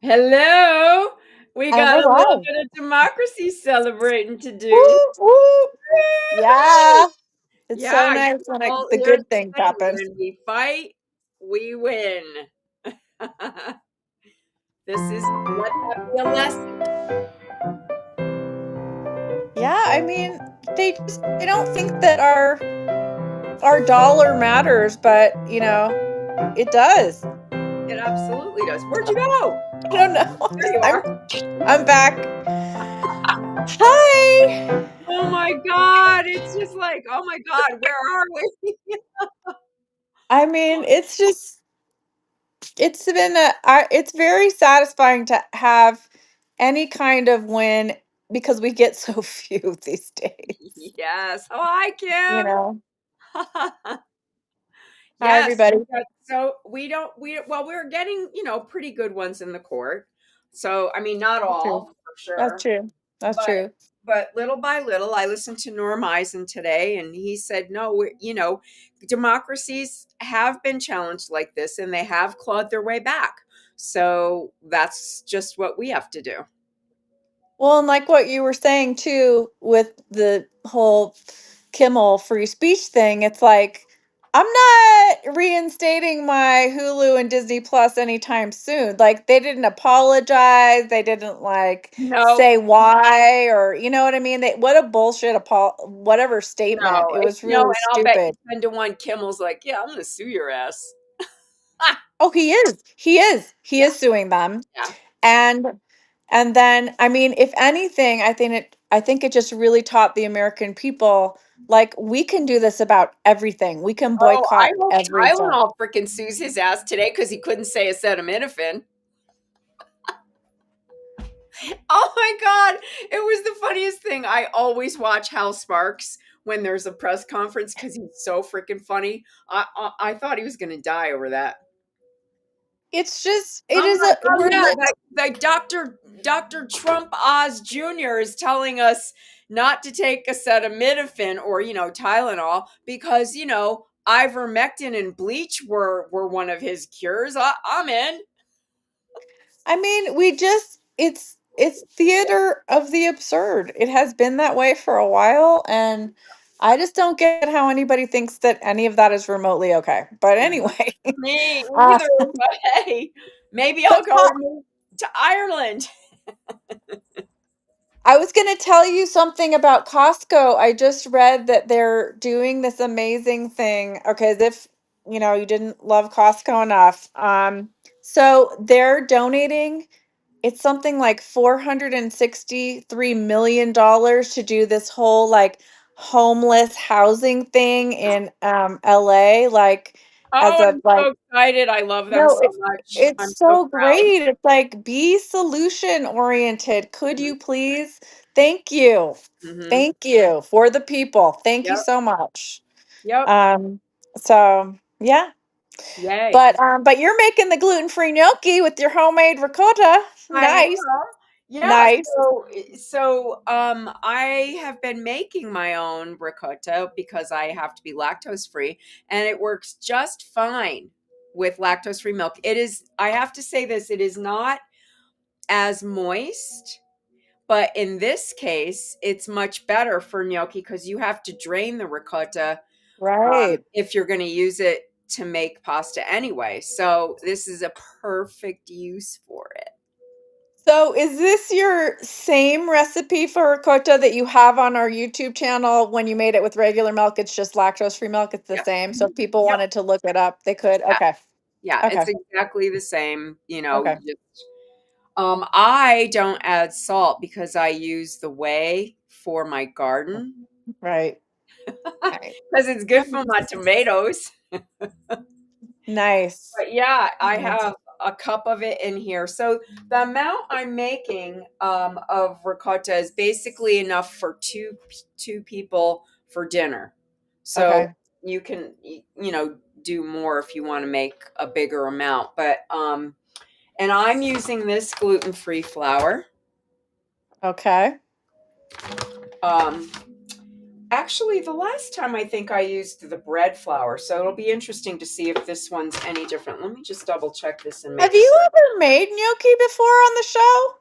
Hello. We And got we're a little live. bit of democracy celebrating to do. Woo, woo. Woo-hoo! Yeah. It's so Yeah, nice when well, the here's good the things thing. happen. When we fight, we win. Let that be a lesson. Yeah, I mean, they don't think that our dollar matters, but it does. It absolutely does. Where'd you go? I don't know. There you I'm are. I'm back. Hi. Oh my God. It's just like, oh my God, where are we? I mean, it's been it's very satisfying to have any kind of win because we get so few these days. Yes. Oh, hi, You Kim. know. Hi Yes, everybody. we got so we don't we well, we're getting, pretty good ones in the court. So, I mean, not That's true. all for That's sure, true. That's but true. little by little, I listened to Norm Eisen today, and he said, no, democracies have been challenged like this, and they have clawed their way back. So that's just what we have to do. Well, and like what you were saying too with the whole Kimmel free speech thing, it's like I'm not reinstating my Hulu and Disney Plus anytime soon. Like they didn't apologize, they didn't like No, say why or you know what I mean? What a bullshit whatever statement. no, It was no, really and I'll bet you stupid. 10 to 1 Kimmel's like, yeah, I'm going to sue your ass. Oh, he is. He is. He Yeah, is suing them. yeah. And and then I mean, if anything, I think it just really taught the American people like we can do this about everything. We can Oh, I boycott hope everything. Tylenol freaking sues his ass today because he couldn't say acetaminophen. Oh my God. It was the funniest thing. I always watch Hal Sparks when there's a press conference because he's so freaking funny. I thought he was going to die over that. It's just it I'm is a like, oh we're yeah, lit. that Dr. Trump Oz Jr. is telling us not to take acetaminophen or Tylenol because ivermectin and bleach were one of his cures. I'm in. I mean, it's theater of the absurd. It has been that way for a while and I just don't get how anybody thinks that any of that is remotely okay. But anyway, Me uh, either, but hey, maybe I'll but go move to Ireland. I was going to tell you something about Costco. I just read that they're doing this amazing thing. Okay, as if you didn't love Costco enough. So they're donating. It's something like $463 million to do this whole like homeless housing thing in LA. Like as Oh, a I'm like so excited. I love them no, so much. it's I'm so so proud. great. It's like be solution oriented. Could you please? Thank you. Hmm. Thank you for the people. Thank you Yep. so much. Yep. Um, so yeah. Yay. But you're making the gluten-free gnocchi with your homemade ricotta. I am. Nice. Yeah, Nice. I have been making my own ricotta because I have to be lactose free, and it works just fine with lactose free milk. It is, I have to say this, it is not as moist, but in this case, it's much better for gnocchi because you have to drain the ricotta Right. if you're going to use it to make pasta anyway. So this is a perfect use for it. So is this your same recipe for ricotta that you have on our YouTube channel when you made it with regular milk? It's just lactose-free milk. It's the Yep. same. So Mhm. if people Yep. wanted to look it up, they could. Yeah. Okay. Yeah. Okay. It's exactly the same. Okay. I don't add salt because I use the whey for my garden Right. Right. because it's good for my tomatoes. Nice. But yeah, I Nice. have a cup of it in here. So the amount I'm making of ricotta is basically enough for two people for dinner. So Okay. you can do more if you want to make a bigger amount. But and I'm using this gluten-free flour. Okay. Um Actually, the last time I think I used the bread flour, so it'll be interesting to see if this one's any different. Let me just double check this and Have make you sure. ever made gnocchi before on the show?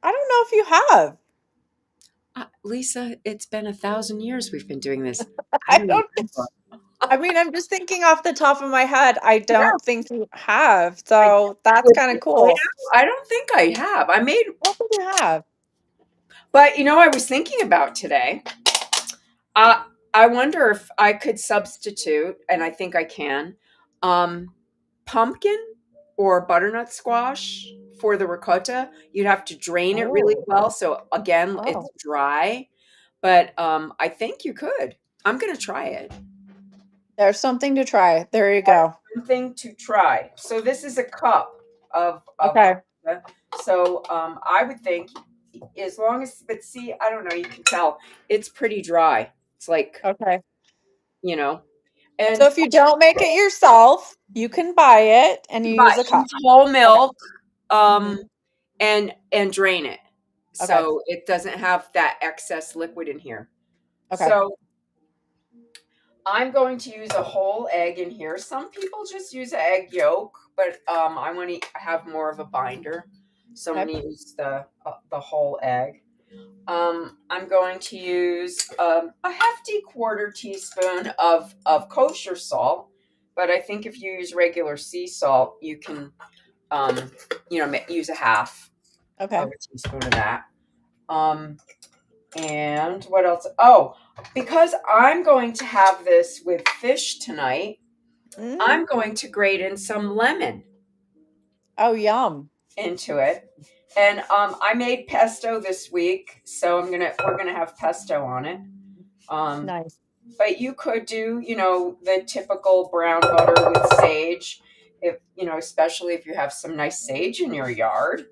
I don't know if you have. Lisa, it's been 1,000 years we've been doing this. I I don't don't. remember. I mean, I'm just thinking off the top of my head. I Yeah, don't think you have. I So that's would kind of think so cool. now. I don't think I have. I made, I don't think you have. but I was thinking about today. Uh, I wonder if I could substitute, and I think I can, um, pumpkin or butternut squash for the ricotta. You'd have to drain it really Oh, well, so again, it's oh. dry. But I think you could. I'm gonna try it. There's something to try. There you go. Something to try. So this is a cup of Okay. ricotta. So I would think as long as, but see, I don't know. You can tell it's pretty dry. It's like Okay. you know, So and if you don't make it yourself, you can buy it and you but use a use cup. whole Okay. milk, Hmm. um, and drain it Okay. so it doesn't have that excess liquid in here. Okay. So I'm going to use a whole egg in here. Some people just use an egg yolk, but I want to have more of a binder, so I'm Okay. going to use the whole egg. I'm going to use a hefty quarter teaspoon of kosher salt, but I think if you use regular sea salt, you can use a half Okay. of a teaspoon of that. Um, and what else? Oh, because I'm going to have this with fish tonight, Mm. I'm going to grate in some lemon Oh, yum. into it. And I made pesto this week, so we're gonna have pesto on it. Um, Nice. but you could do, the typical brown butter with sage, if especially if you have some nice sage in your yard.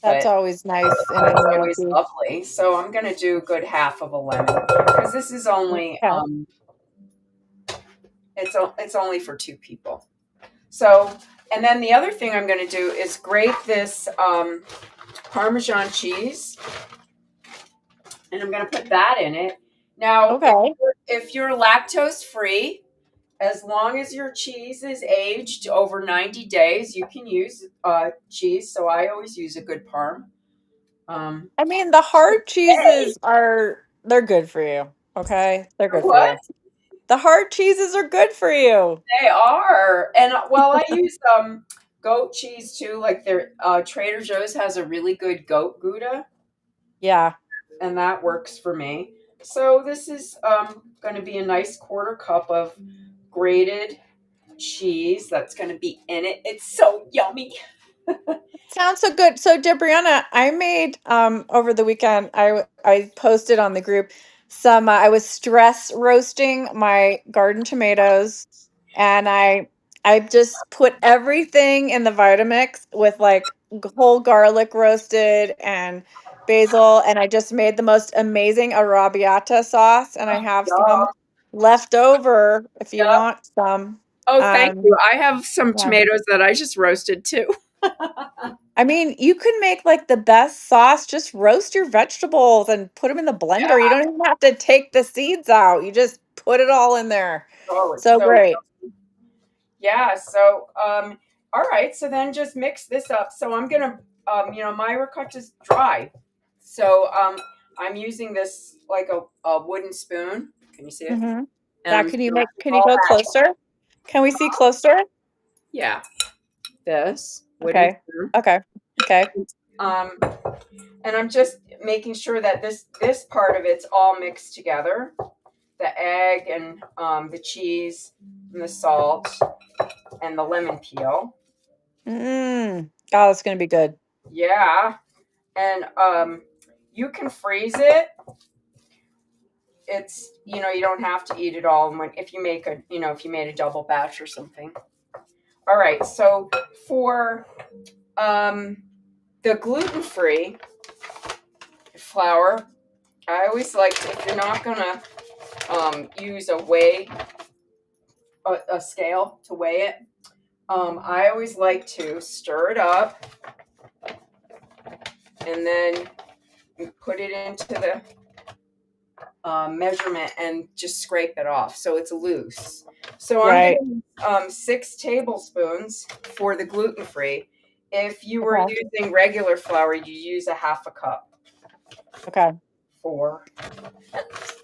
That's But always nice in a it's always gnocchi. lovely. So I'm gonna do a good half of a lemon because this is only Okay. it's only for two people. So and then the other thing I'm gonna do is grate this Parmesan cheese, and I'm gonna put that in it. Now, Okay. if you're lactose free, as long as your cheese is aged over 90 days, you can use cheese. So I always use a good parm. Um, I mean, the hard cheeses they're good for you. Okay? They're good for what? you. The hard cheeses are good for you. They are. And well, I use goat cheese too. Like their Trader Joe's has a really good goat Gouda, Yeah. and that works for me. So this is going to be a nice quarter cup of grated cheese that's going to be in it. It's so yummy. Sounds so good. So, Debrianna, I made over the weekend. I posted on the group some. I was stress roasting my garden tomatoes, and I just put everything in the Vitamix with like whole garlic roasted and basil, and I just made the most amazing arrabbiata sauce. And I have some Yum. left over if you Yep. want some. Oh, thank you. Um, I have some yeah. tomatoes that I just roasted too. I mean, you can make like the best sauce. Just roast your vegetables and put them in the blender. You Yeah. don't even have to take the seeds out. You just put it all in there. Oh, it's So so great. yeah. So all right. So then just mix this up. So I'm gonna my ricotta's dry. So I'm using this like a wooden spoon. Can you see it? Hmm. And Yeah, I'm can you all go that. closer? Can we see closer? Yeah. This wooden Okay. spoon. Okay. Okay. Um, and I'm just making sure that this part of it's all mixed together. The egg and the cheese and the salt and the lemon peel. Oh, it's gonna be good. Yeah. And you can freeze it. It's you don't have to eat it all when if you make a if you made a double batch or something. All right. So for um, the gluten-free flour, I always like if you're not gonna use a scale to weigh it. I always like to stir it up and then you put it into measurement and just scrape it off so it's loose. So I'm Right. going to 6 tablespoons for the gluten free. If you were Okay. using regular flour, you use a half a cup. Okay. 4.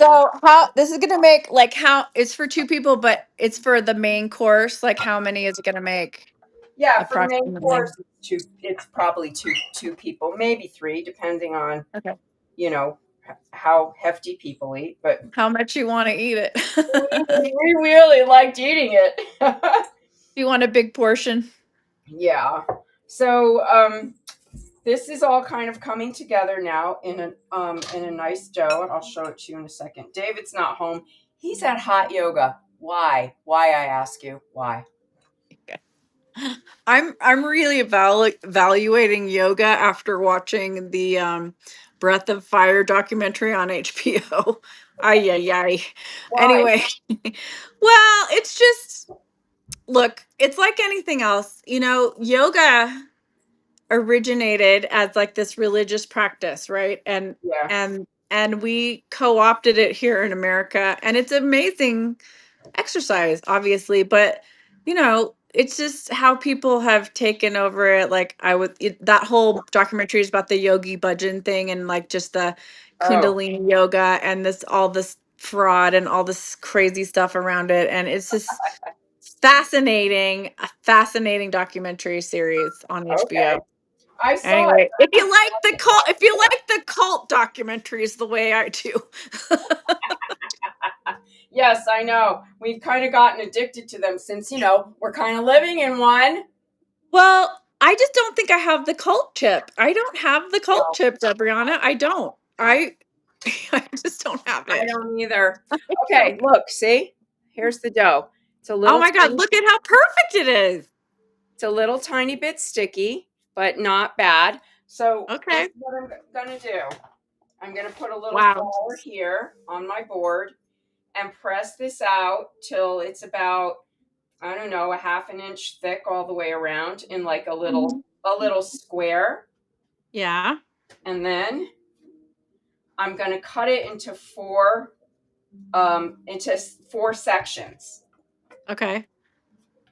So how this is gonna make like how it's for two people, but it's for the main course. Like how many is it gonna make Yeah, for the main approximately? course, it's probably two people, maybe 3, depending on Okay. you know how hefty people eat. But How much you want to eat it? we really liked eating it. Do you want a big portion? Yeah. So this is all kind of coming together now in a nice dough, and I'll show it to you in a second. David's not home. He's at hot yoga. Why? Why, I ask you? Why? I'm really evaluating yoga after watching the Breath of Fire documentary on HBO. Ay ay ay. Why? Anyway, well, it's just look, it's like anything else. You know, yoga originated as like this religious practice, right? Yeah. And we co-opted it here in America, and it's amazing exercise, obviously, but you know, it's just how people have taken over it. Like that whole documentary is about the Yogi Bhajan thing and like just the Oh, Kundalini yoga and this all this fraud and all this crazy stuff around it, and it's just fascinating, a fascinating documentary series on okay. HBO. I saw it. Anyway, if you like the cult documentaries the way I do. Yes, I know. We've kind of gotten addicted to them since, we're kind of living in one. Well, I just don't think I have the cult chip. I don't have the cult No, chip, Debriana. I don't. I I just don't have I it. don't either. I Okay, don't. look, see? Here's the dough. It's a Oh little my God, tiny, look at how perfect it is. it's a little tiny bit sticky, but not bad. So this Okay. is what I'm gonna do. I'm gonna put a little Wow. flour here on my board and press this out till it's about, I don't know, a half an inch thick all the way around in like a little Mhm. a little square. Yeah. And then I'm going to cut it into four sections, Okay.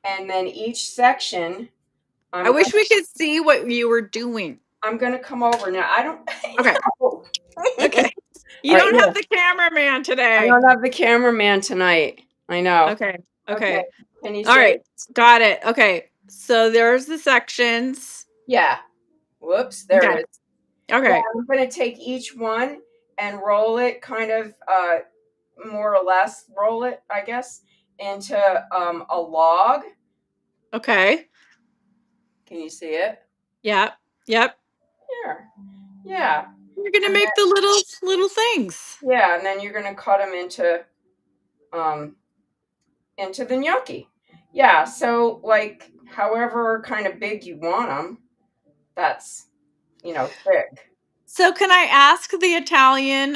and then each section I I'm going wish we could see what you were doing. I'm going to come over now. I don't. Okay. All Okay. You right, don't have here. the cameraman I today. don't have the cameraman tonight. I know. Okay. Okay, Okay. can you All see? right. Got it. Okay. So there's the sections. Yeah. Whoops, there Okay. it is. Yeah, Okay. I'm going to take each one and roll it kind of more or less roll it, I guess, into a log. Okay. Can you see it? Yep. Yep. Here. Yeah. You're gonna And make the little things. yeah, and then you're going to cut them um into the gnocchi. Yeah, so like however kind of big you want them, that's thick. So can I ask the Italian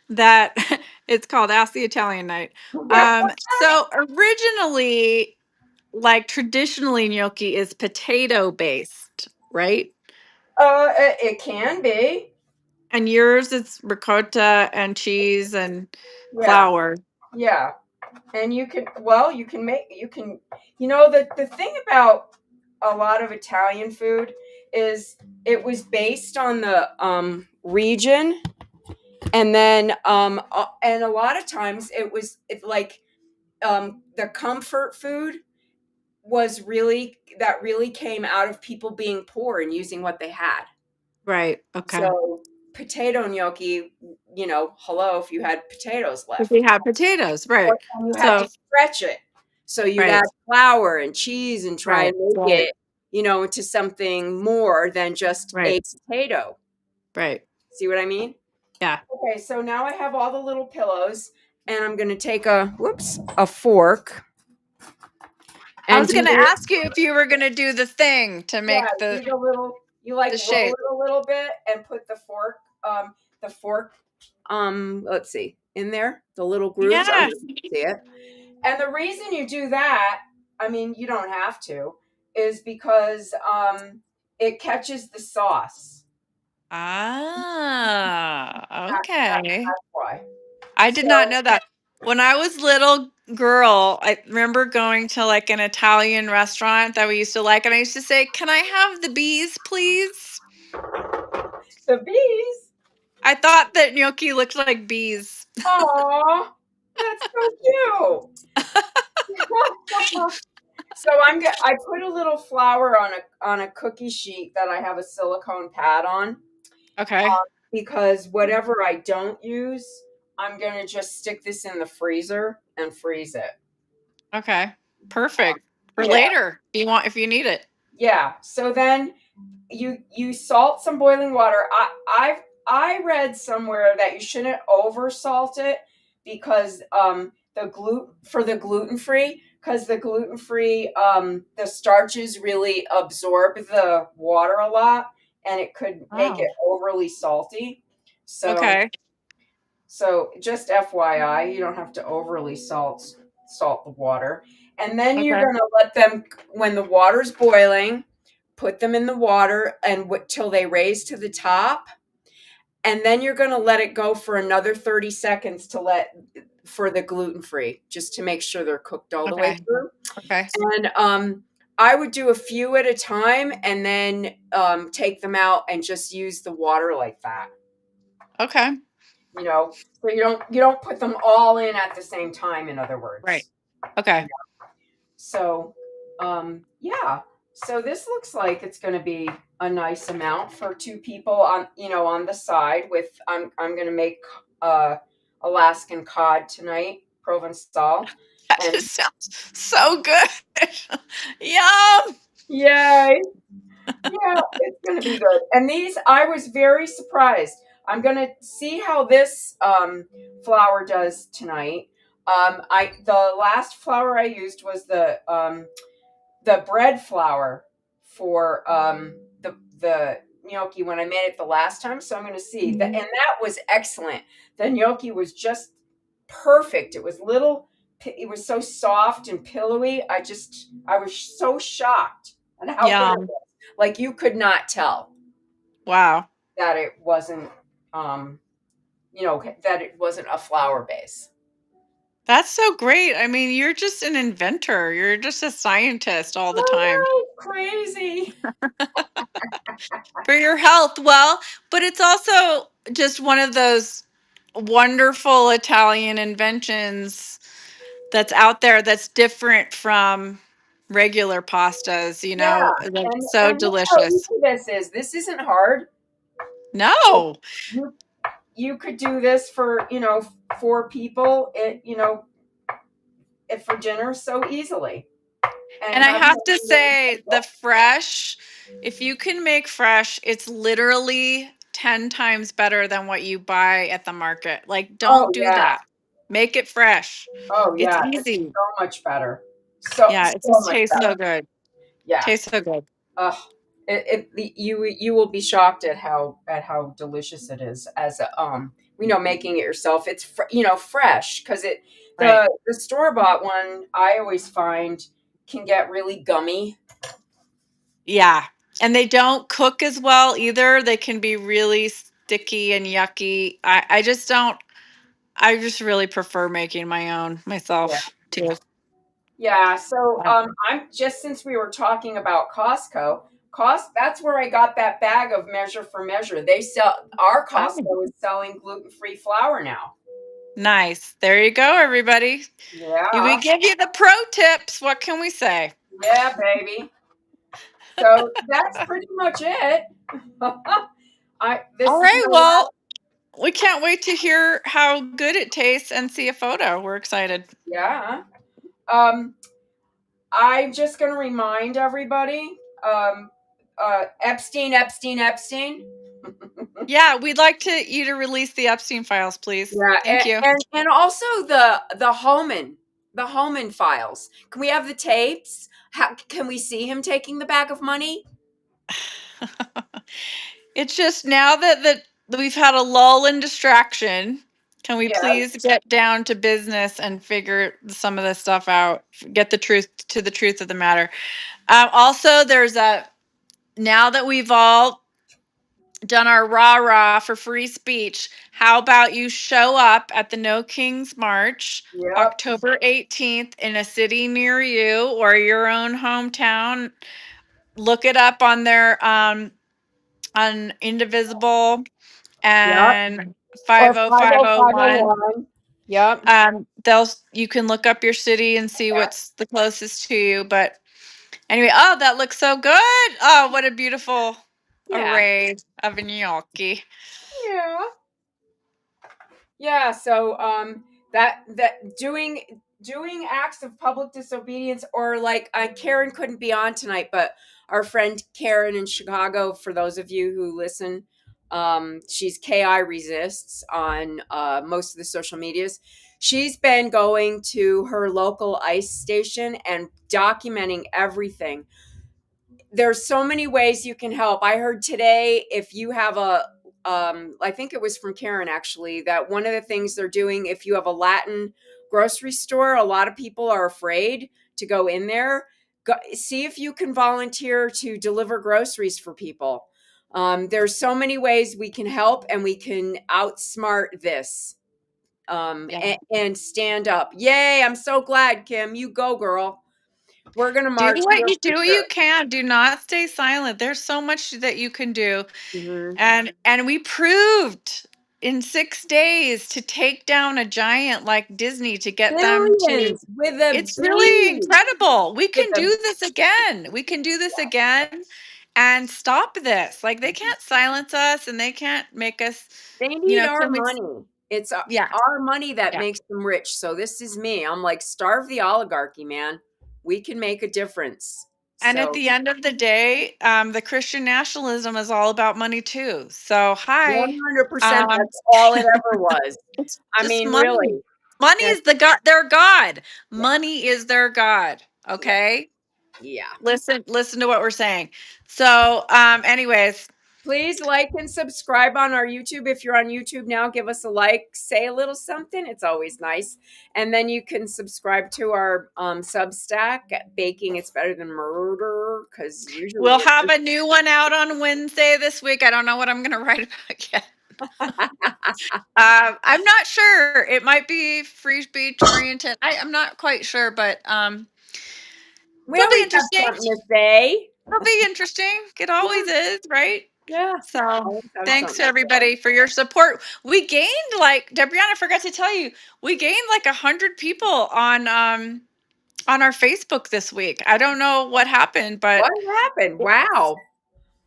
that it's called Ask the Italian Night. So originally, like traditionally gnocchi is potato based, right? It can be. And yours it's ricotta and cheese and Yeah, flour. yeah. And you can make you can the thing about a lot of Italian food is it was based on the region, and then and a lot of times it like the comfort food was really came out of people being poor and using what they had. Right. Okay. So potato gnocchi, hello, if you had potatoes If left, we have potatoes, right. or you had to So stretch it. So you'd right, add flour and cheese and try right, and make right, it, into something more than just right, a potato. right. See what I mean? Yeah. Okay, so now I have all the little pillows, and I'm going to take a fork I and was do gonna the ask you if you were gonna do the thing to yeah, make do the little you like the roll shape. it a little bit and put the fork let's see, in there, the little grooves. Yeah. See it. And the reason you do that, I mean, you don't have to, is because it catches the sauce. Ah, okay. That's why. I did not So know that. When I was little girl, I remember going to like an Italian restaurant that we used to like, and I used to say, "Can I have the bees, please?" the bees. I thought that gnocchi looked like bees. Aw, that's so cute. So I put a little flour on a cookie sheet that I have a silicone pad on, Okay. because whatever I don't use, I'm gonna just stick this in the freezer and freeze it. Okay. Perfect. For Yeah, later. If you need it. yeah. So then you salt some boiling water. I read somewhere that you shouldn't over salt it, because the gluten free, because the gluten free the starches really absorb the water a lot, and it could make Oh. it overly salty. So Okay. just FYI, you don't have to overly salt the water. And then you're Okay. going to let them, when the water's boiling, put them in the water and till they raise to the top, and then you're going to let it go for another 30 seconds for the gluten free, just to make sure they're cooked all the way Okay. through. Okay. And I would do a few at a time, and then take them out and just use the water like that. Okay. So you don't put them all in at the same time, in other Right. words. Okay. So yeah, so this looks like it's going to be a nice amount for two people, on the side. With I'm going to make uh Alaskan cod tonight, Provençal. That And just sounds so good. Yum. yay. Yeah, it's going to be good. And these, I was very surprised. I'm going to see how this flour does tonight. The last flour I used was the bread flour for the gnocchi when I made it the last time. So I'm going to see that, and that was excellent. The gnocchi was just perfect. It was little. It was so soft and pillowy. I was so shocked at how good it Yum. was. Like, you could not tell Wow. that it wasn't, um, that it wasn't a flour base. That's so great. I mean, you're just an inventor. You're just a scientist all the time Oh no, crazy. for your health. Well, but it's also just one of those wonderful Italian inventions that's out there that's different from regular pastas, Yeah, that's so and look how delicious. easy this is. This isn't hard. No. You you could do this for, four people, for dinner so easily, and And I have have to something really say, the simple. fresh, if you can make fresh, it's literally 10 times better than what you buy at the market. Like, don't Oh do yeah. that. Make it fresh. Oh It's yeah. It's easy. so much better. So Yeah, it so just much tastes so better. good. Yeah. Tastes so good. Ugh. You will be shocked at how delicious it is, as making it yourself. It's fresh, because Right. the store bought one, I always find, can get really gummy. Yeah. And they don't cook as well either. They can be really sticky and yucky. I just really prefer making my own Yeah. myself too. Yeah, so Yeah. I'm just, since we were talking about Costco, that's where I got that bag of Measure for Measure. Our Oh, Costco is selling gluten-free flour now. nice. There you go, everybody. We Yeah, give you the pro tips. What can we say? yeah, baby. So that's pretty much it. All This is right. my last. Well, we can't wait to hear how good it tastes and see a photo. We're excited. Yeah. Um, I'm just gonna remind everybody. Epstein, Epstein, Epstein. Yeah, we'd like you to release the Epstein files, please. Yeah, Thank you. and also the Homan files. Can we have the tapes? How can we see him taking the bag of money? It's just now that we've had a lull in distraction, can we Yeah. please get down to business and figure some of this stuff out? Get the truth of the matter. Also, there's a now that we've all done our rah-rah for free speech. How about you show up at the No Kings March, Yep. October 18th, in a city near you or your own hometown? Look it up on their on Indivisible Yep. and Or 50501. 50501. Yep. They'll you can look up your city and see Yeah. what's the closest to you. But anyway, oh, that looks so good. Oh, what a beautiful Yeah. array of gnocchi. Yeah. Yeah, so that doing acts of public disobedience, or like Karen couldn't be on tonight, but our friend Karen in Chicago, for those of you who listen, she's KI Resists on most of the social medias. She's been going to her local ICE station and documenting everything. There's so many ways you can help. I heard today, if you have a I think it was from Karen actually, that one of the things they're doing, if you have a Latin grocery store, a lot of people are afraid to go in there. Go, see if you can volunteer to deliver groceries for people. There's so many ways we can help, and we can outsmart this, Yeah. and stand up. Yay, I'm so glad, Kim. You go, girl. We're going to Do march what here you for do you sure. can. Do not stay silent. There's so much that you can do. Mhm. And we proved in 6 days to take down a giant like Disney to get them to. Billions with a It's really B. incredible. We With can a do this again. We can do this again and stop this. Like they can't silence us and they can't make us, They need our can we money. It's yeah, our money that yeah. makes them rich. So this is me. I'm like, starve the oligarchy, man. We can make a difference. And at So the end of the day, the Christian nationalism is all about money too. So hi. 100%, Um, that's all it ever was. it's I just mean, money. really. Money That's, is their God. yeah. Money is their God. Yeah. Okay. Yeah. Listen to what we're saying. So, anyways, Please like and subscribe on our YouTube. If you're on YouTube now, give us a like, say a little something. It's always nice. And then you can subscribe to our Substack, Baking It's Better Than Murder, because usually we'll have it's a new one out on Wednesday this week. I don't know what I'm going to write about yet. I'm not sure. It might be free speech oriented. I'm not quite sure, but we it'll be always have interesting. something to say. It'll be interesting. It always is, right? Yeah. So Always have thanks to something to everybody for your support. We gained like Debrianna, I forgot to tell you, we gained like 100 people on our Facebook this week. I don't know what happened, but what happened? Wow.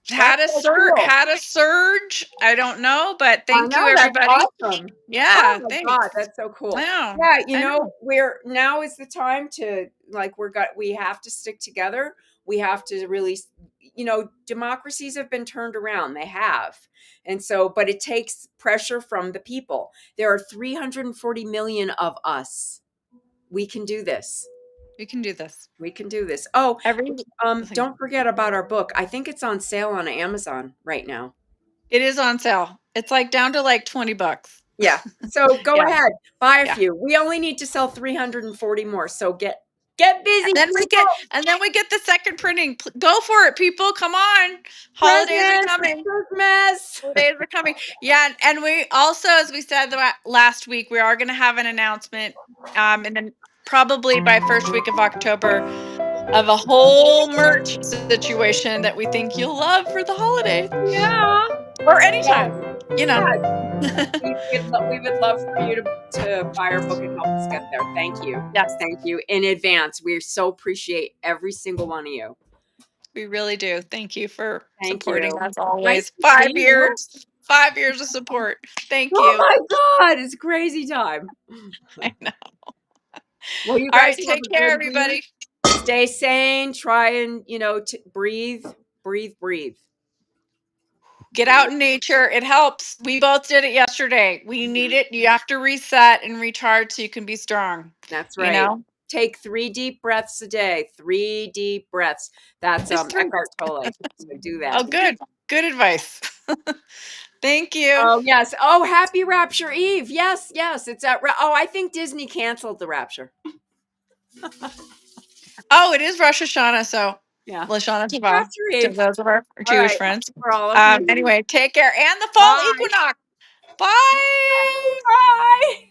That's had a so cool. had a surge. I don't know, but I thank know, you that's everybody. awesome. Oh Yeah, my God, thanks. that's so I cool. know. Yeah, I know. we're now is the time to like we have to stick together. We have to really, democracies have been turned around. They have. And so, but it takes pressure from the people. There are 340 million of us. We can do this. We can do this. We can do this. Oh, Every don't forget about our book. I think it's on sale on Amazon right now. it is on sale. It's like down to like $20. Yeah. So go Yeah, ahead, buy a yeah. few. We only need to sell 340 more. So get busy, people. And then we get the second printing. Go for it, people. Come on. Holidays are Presents, it's coming. Christmas. Holidays are coming. Yeah, and we also, as we said last week, we are going to have an announcement, and then probably by first week of October, of a whole merch situation that we think you'll love for the holidays Yeah. or Yes. anytime. You know. Yeah. We would love for you to buy our book and help us get there. Thank you. Yes, Thank you in advance. We so appreciate every single one of you. we really do. Thank you for Thank supporting you. us Nice always. to see 5 you. years. 5 years of support. Thank Oh you. my God, it's crazy time. I know. Well, you All guys right, have take a care, good week. everybody. Stay sane. Try and, breathe, breathe, breathe. Get out in nature. It helps. We both did it yesterday. We need it. You have to reset and recharge so you can be strong. That's You right. know? Take 3 deep breaths a day. 3 deep breaths. That's Just three. Eckhart Tolle. So do that. Oh, good. Good advice. Thank you. Oh yes. Oh, happy Rapture Eve. Yes, yes. It's at. Oh, I think Disney canceled the Rapture. Oh, it is Rosh Hashanah, so Yeah. Lashana Tova, to Catherine. those of our All Jewish right. friends. For all of you. Anyway, take care. And the fall Bye. equinox. Bye. Bye.